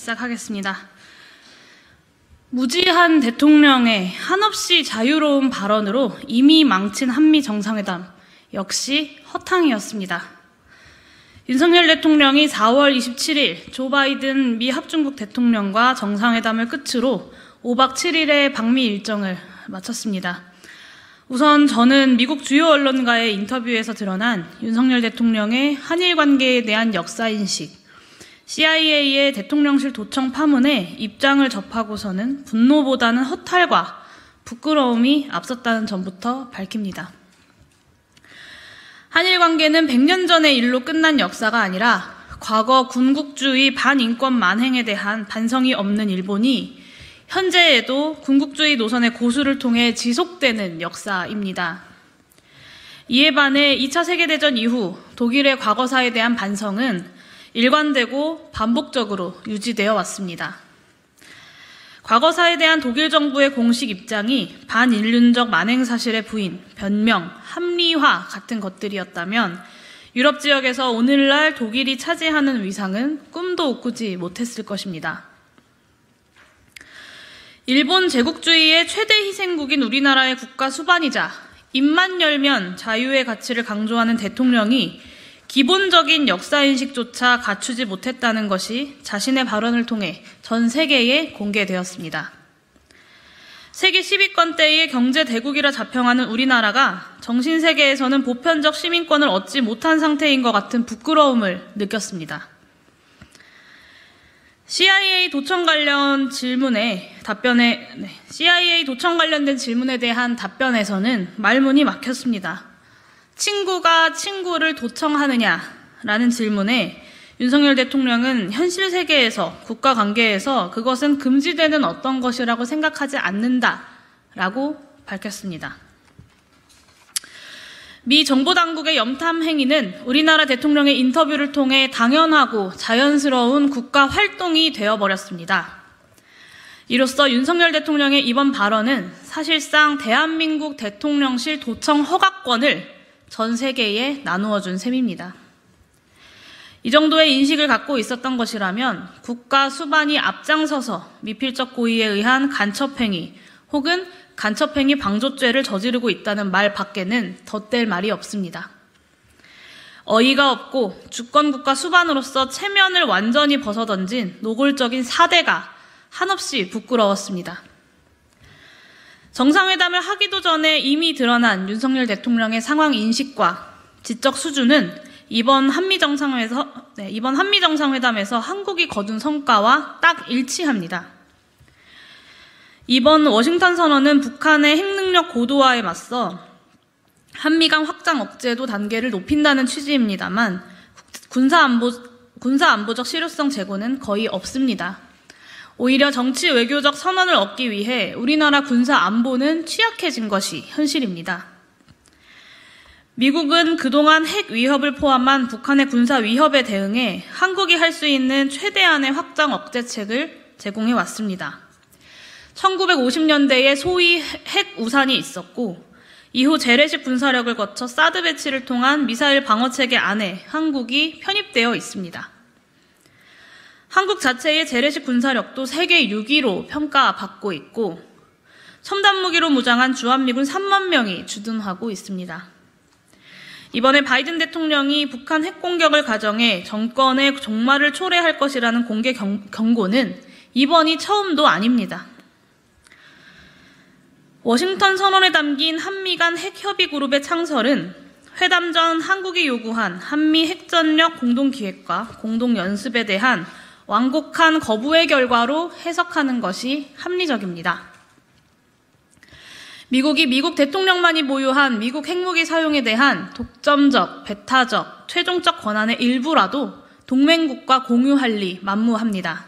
시작하겠습니다. 무지한 대통령의 한없이 자유로운 발언으로 이미 망친 한미 정상회담, 역시 허탕이었습니다. 윤석열 대통령이 4월 27일 조 바이든 미 합중국 대통령과 정상회담을 끝으로 5박 7일의 방미 일정을 마쳤습니다. 우선 저는 미국 주요 언론과의 인터뷰에서 드러난 윤석열 대통령의 한일 관계에 대한 역사인식, CIA의 대통령실 도청 파문에 입장을 접하고서는 분노보다는 허탈과 부끄러움이 앞섰다는 점부터 밝힙니다. 한일 관계는 100년 전의 일로 끝난 역사가 아니라 과거 군국주의 반인권 만행에 대한 반성이 없는 일본이 현재에도 군국주의 노선의 고수를 통해 지속되는 역사입니다. 이에 반해 2차 세계대전 이후 독일의 과거사에 대한 반성은 일관되고 반복적으로 유지되어 왔습니다. 과거사에 대한 독일 정부의 공식 입장이 반인륜적 만행 사실의 부인, 변명, 합리화 같은 것들이었다면 유럽 지역에서 오늘날 독일이 차지하는 위상은 꿈도 꾸지 못했을 것입니다. 일본 제국주의의 최대 희생국인 우리나라의 국가 수반이자 입만 열면 자유의 가치를 강조하는 대통령이 기본적인 역사인식조차 갖추지 못했다는 것이 자신의 발언을 통해 전 세계에 공개되었습니다. 세계 10위권대의 경제 대국이라 자평하는 우리나라가 정신세계에서는 보편적 시민권을 얻지 못한 상태인 것 같은 부끄러움을 느꼈습니다. CIA 도청 관련된 질문에 대한 답변에서는 말문이 막혔습니다. 친구가 친구를 도청하느냐라는 질문에 윤석열 대통령은 현실 세계에서, 국가 관계에서 그것은 금지되는 어떤 것이라고 생각하지 않는다라고 밝혔습니다. 미 정보당국의 염탐 행위는 우리나라 대통령의 인터뷰를 통해 당연하고 자연스러운 국가 활동이 되어버렸습니다. 이로써 윤석열 대통령의 이번 발언은 사실상 대한민국 대통령실 도청 허가권을 전 세계에 나누어 준 셈입니다. 이 정도의 인식을 갖고 있었던 것이라면 국가 수반이 앞장서서 미필적 고의에 의한 간첩행위 혹은 간첩행위 방조죄를 저지르고 있다는 말 밖에는 덧댈 말이 없습니다. 어이가 없고 주권국가 수반으로서 체면을 완전히 벗어던진 노골적인 사대가 한없이 부끄러웠습니다. 정상회담을 하기도 전에 이미 드러난 윤석열 대통령의 상황 인식과 지적 수준은 이번 한미 정상회담에서 한국이 거둔 성과와 딱 일치합니다. 이번 워싱턴 선언은 북한의 핵능력 고도화에 맞서 한미 간 확장 억제도 단계를 높인다는 취지입니다만 군사안보적 실효성 제고는 거의 없습니다. 오히려 정치 외교적 선언을 얻기 위해 우리나라 군사 안보는 취약해진 것이 현실입니다. 미국은 그동안 핵 위협을 포함한 북한의 군사 위협에 대응해 한국이 할 수 있는 최대한의 확장 억제책을 제공해 왔습니다. 1950년대에 소위 핵 우산이 있었고 이후 재래식 군사력을 거쳐 사드 배치를 통한 미사일 방어체계 안에 한국이 편입되어 있습니다. 한국 자체의 재래식 군사력도 세계 6위로 평가받고 있고 첨단 무기로 무장한 주한미군 3만 명이 주둔하고 있습니다. 이번에 바이든 대통령이 북한 핵 공격을 가정해 정권의 종말을 초래할 것이라는 공개 경고는 이번이 처음도 아닙니다. 워싱턴 선언에 담긴 한미 간 핵협의그룹의 창설은 회담 전 한국이 요구한 한미 핵전력 공동기획과 공동연습에 대한 완곡한 거부의 결과로 해석하는 것이 합리적입니다. 미국이 미국 대통령만이 보유한 미국 핵무기 사용에 대한 독점적, 배타적, 최종적 권한의 일부라도 동맹국과 공유할 리 만무합니다.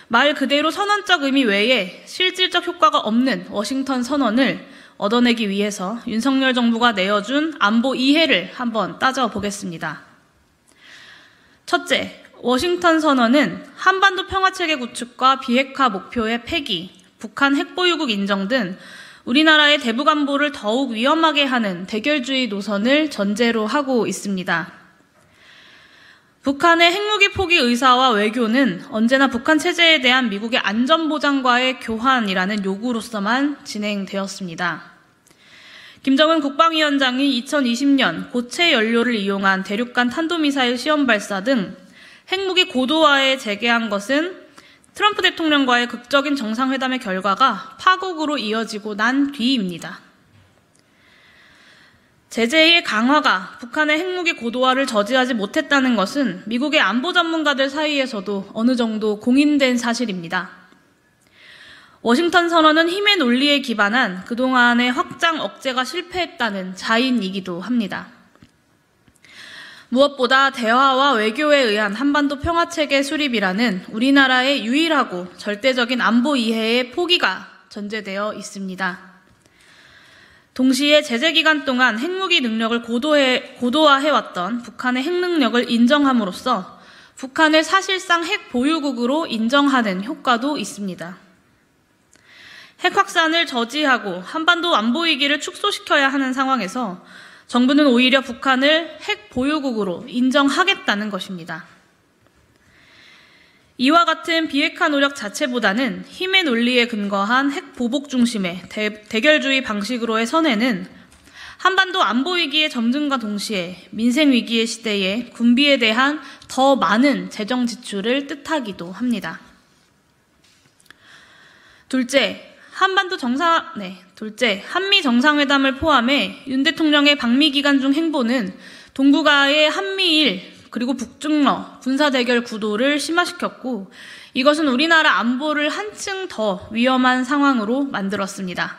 말 그대로 선언적 의미 외에 실질적 효과가 없는 워싱턴 선언을 얻어내기 위해서 윤석열 정부가 내어준 안보 이해를 한번 따져보겠습니다. 첫째, 워싱턴 선언은 한반도 평화체계 구축과 비핵화 목표의 폐기, 북한 핵보유국 인정 등 우리나라의 대북 안보를 더욱 위험하게 하는 대결주의 노선을 전제로 하고 있습니다. 북한의 핵무기 포기 의사와 외교는 언제나 북한 체제에 대한 미국의 안전보장과의 교환이라는 요구로서만 진행되었습니다. 김정은 국방위원장이 2020년 고체 연료를 이용한 대륙간 탄도미사일 시험 발사 등 핵무기 고도화에 재개한 것은 트럼프 대통령과의 극적인 정상회담의 결과가 파국으로 이어지고 난 뒤입니다. 제재의 강화가 북한의 핵무기 고도화를 저지하지 못했다는 것은 미국의 안보 전문가들 사이에서도 어느 정도 공인된 사실입니다. 워싱턴 선언은 힘의 논리에 기반한 그동안의 확장 억제가 실패했다는 자인이기도 합니다. 무엇보다 대화와 외교에 의한 한반도 평화체계 수립이라는 우리나라의 유일하고 절대적인 안보 이해의 포기가 전제되어 있습니다. 동시에 제재 기간 동안 핵무기 능력을 고도화해왔던 북한의 핵 능력을 인정함으로써 북한을 사실상 핵 보유국으로 인정하는 효과도 있습니다. 핵 확산을 저지하고 한반도 안보 위기를 축소시켜야 하는 상황에서 정부는 오히려 북한을 핵 보유국으로 인정하겠다는 것입니다. 이와 같은 비핵화 노력 자체보다는 힘의 논리에 근거한 핵 보복 중심의 대결주의 방식으로의 선회는 한반도 안보 위기의 점증과 동시에 민생 위기의 시대에 군비에 대한 더 많은 재정 지출을 뜻하기도 합니다. 둘째, 한미 정상회담을 포함해 윤 대통령의 방미 기간 중 행보는 동북아의 한미일 그리고 북중러 군사대결 구도를 심화시켰고 이것은 우리나라 안보를 한층 더 위험한 상황으로 만들었습니다.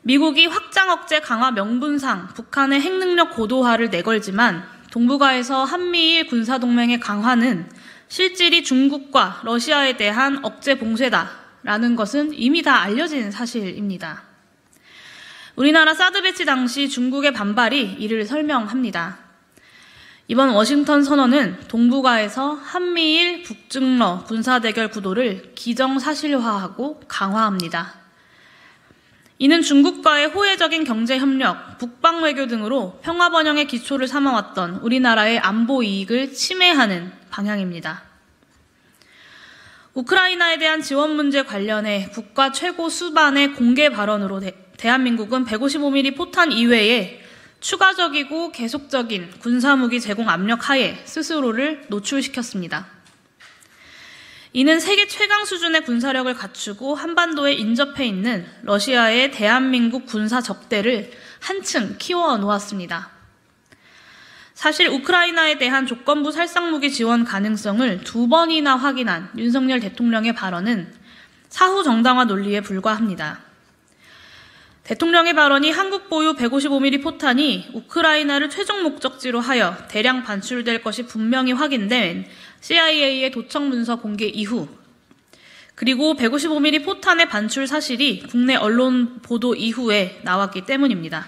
미국이 확장 억제 강화 명분상 북한의 핵능력 고도화를 내걸지만 동북아에서 한미일 군사동맹의 강화는 실질이 중국과 러시아에 대한 억제 봉쇄다라는 것은 이미 다 알려진 사실입니다. 우리나라 사드 배치 당시 중국의 반발이 이를 설명합니다. 이번 워싱턴 선언은 동북아에서 한미일 북중러 군사대결 구도를 기정사실화하고 강화합니다. 이는 중국과의 호혜적인 경제협력, 북방외교 등으로 평화번영의 기초를 삼아왔던 우리나라의 안보 이익을 침해하는 방향입니다. 우크라이나에 대한 지원 문제 관련해 국가 최고 수반의 공개 발언으로 대한민국은 155mm 포탄 이외에 추가적이고 계속적인 군사무기 제공 압력 하에 스스로를 노출시켰습니다. 이는 세계 최강 수준의 군사력을 갖추고 한반도에 인접해 있는 러시아의 대한민국 군사 적대를 한층 키워 놓았습니다. 사실 우크라이나에 대한 조건부 살상무기 지원 가능성을 2번이나 확인한 윤석열 대통령의 발언은 사후 정당화 논리에 불과합니다. 대통령의 발언이 한국 보유 155mm 포탄이 우크라이나를 최종 목적지로 하여 대량 반출될 것이 분명히 확인된 CIA의 도청 문서 공개 이후 그리고 155mm 포탄의 반출 사실이 국내 언론 보도 이후에 나왔기 때문입니다.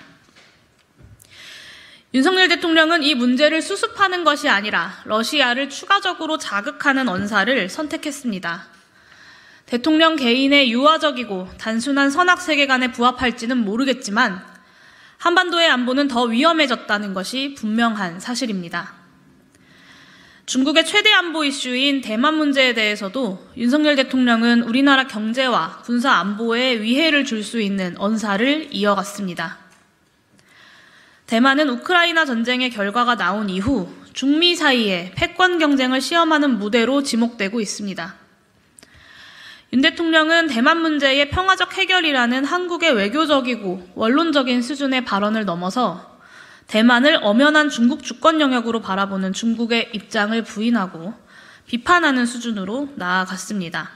윤석열 대통령은 이 문제를 수습하는 것이 아니라 러시아를 추가적으로 자극하는 언사를 선택했습니다. 대통령 개인의 유화적이고 단순한 선악 세계관에 부합할지는 모르겠지만 한반도의 안보는 더 위험해졌다는 것이 분명한 사실입니다. 중국의 최대 안보 이슈인 대만 문제에 대해서도 윤석열 대통령은 우리나라 경제와 군사 안보에 위해를 줄 수 있는 언사를 이어갔습니다. 대만은 우크라이나 전쟁의 결과가 나온 이후 중미 사이에 패권 경쟁을 시험하는 무대로 지목되고 있습니다. 윤 대통령은 대만 문제의 평화적 해결이라는 한국의 외교적이고 원론적인 수준의 발언을 넘어서 대만을 엄연한 중국 주권 영역으로 바라보는 중국의 입장을 부인하고 비판하는 수준으로 나아갔습니다.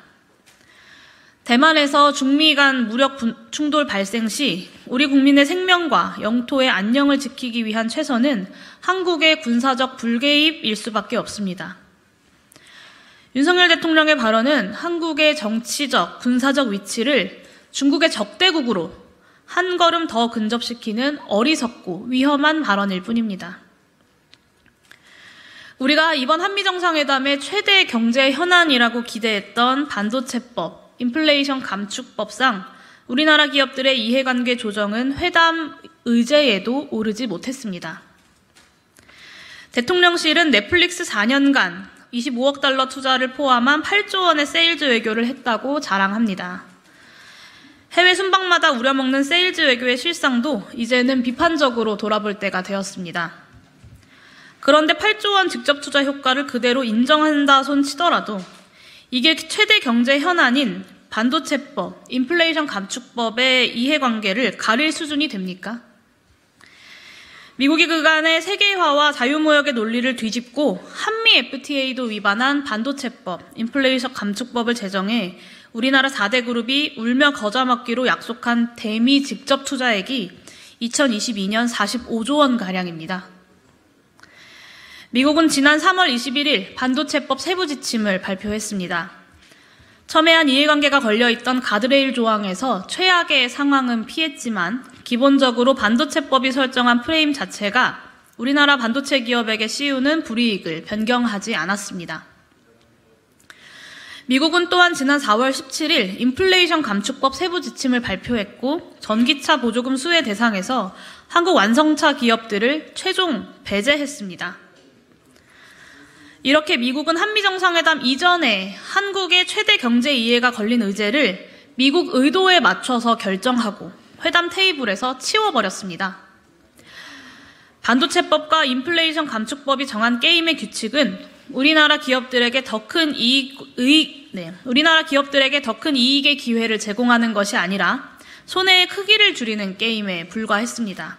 대만에서 중미 간 무력 충돌 발생 시 우리 국민의 생명과 영토의 안녕을 지키기 위한 최선은 한국의 군사적 불개입일 수밖에 없습니다. 윤석열 대통령의 발언은 한국의 정치적, 군사적 위치를 중국의 적대국으로 한 걸음 더 근접시키는 어리석고 위험한 발언일 뿐입니다. 우리가 이번 한미정상회담의 최대 경제 현안이라고 기대했던 반도체법, 인플레이션 감축법상 우리나라 기업들의 이해관계 조정은 회담 의제에도 오르지 못했습니다. 대통령실은 넷플릭스 4년간 25억 달러 투자를 포함한 8조 원의 세일즈 외교를 했다고 자랑합니다. 해외 순방마다 우려먹는 세일즈 외교의 실상도 이제는 비판적으로 돌아볼 때가 되었습니다. 그런데 8조 원 직접 투자 효과를 그대로 인정한다 손 치더라도 이게 최대 경제 현안인 반도체법, 인플레이션 감축법의 이해관계를 가릴 수준이 됩니까? 미국이 그간의 세계화와 자유무역의 논리를 뒤집고 한미 FTA도 위반한 반도체법, 인플레이션 감축법을 제정해 우리나라 4대 그룹이 울며 거저 먹기로 약속한 대미 직접 투자액이 2022년 45조 원가량입니다. 미국은 지난 3월 21일 반도체법 세부 지침을 발표했습니다. 첨예한 이해관계가 걸려있던 가드레일 조항에서 최악의 상황은 피했지만 기본적으로 반도체법이 설정한 프레임 자체가 우리나라 반도체 기업에게 씌우는 불이익을 변경하지 않았습니다. 미국은 또한 지난 4월 17일 인플레이션 감축법 세부 지침을 발표했고 전기차 보조금 수혜 대상에서 한국 완성차 기업들을 최종 배제했습니다. 이렇게 미국은 한미정상회담 이전에 한국의 최대 경제 이해가 걸린 의제를 미국 의도에 맞춰서 결정하고 회담 테이블에서 치워버렸습니다. 반도체법과 인플레이션 감축법이 정한 게임의 규칙은 우리나라 기업들에게 더 큰 이익의 기회를 제공하는 것이 아니라 손해의 크기를 줄이는 게임에 불과했습니다.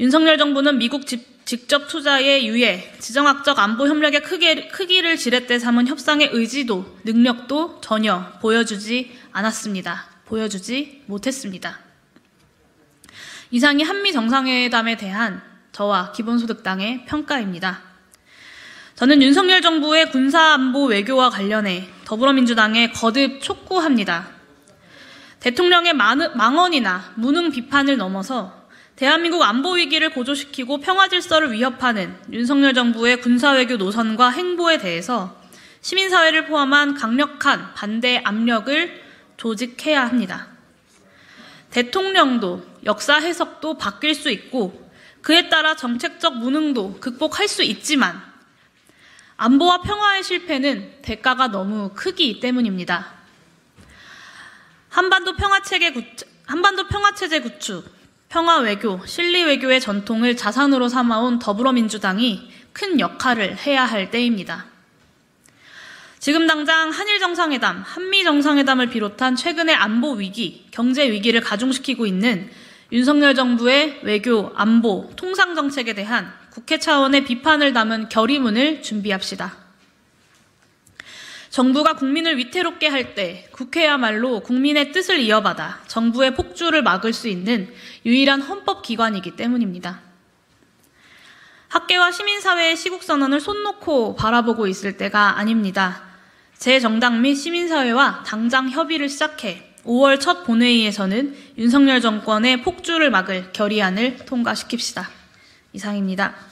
윤석열 정부는 미국 직접 투자의 유예, 지정학적 안보 협력의 크기를 지렛대 삼은 협상의 의지도 능력도 전혀 보여주지 않았습니다. 보여주지 못했습니다. 이상이 한미 정상회담에 대한 저와 기본소득당의 평가입니다. 저는 윤석열 정부의 군사안보 외교와 관련해 더불어민주당에 거듭 촉구합니다. 대통령의 망언이나 무능 비판을 넘어서 대한민국 안보 위기를 고조시키고 평화 질서를 위협하는 윤석열 정부의 군사외교 노선과 행보에 대해서 시민사회를 포함한 강력한 반대 압력을 조직해야 합니다. 대통령도 역사 해석도 바뀔 수 있고 그에 따라 정책적 무능도 극복할 수 있지만 안보와 평화의 실패는 대가가 너무 크기 때문입니다. 한반도 평화체제 구축, 평화외교, 실리외교의 전통을 자산으로 삼아온 더불어민주당이 큰 역할을 해야 할 때입니다. 지금 당장 한일 정상회담, 한미 정상회담을 비롯한 최근의 안보 위기, 경제 위기를 가중시키고 있는 윤석열 정부의 외교, 안보, 통상 정책에 대한 국회 차원의 비판을 담은 결의문을 준비합시다. 정부가 국민을 위태롭게 할 때 국회야말로 국민의 뜻을 이어받아 정부의 폭주를 막을 수 있는 유일한 헌법기관이기 때문입니다. 학계와 시민사회의 시국선언을 손 놓고 바라보고 있을 때가 아닙니다. 제 정당 및 시민사회와 당장 협의를 시작해 5월 첫 본회의에서는 윤석열 정권의 폭주를 막을 결의안을 통과시킵시다. 이상입니다.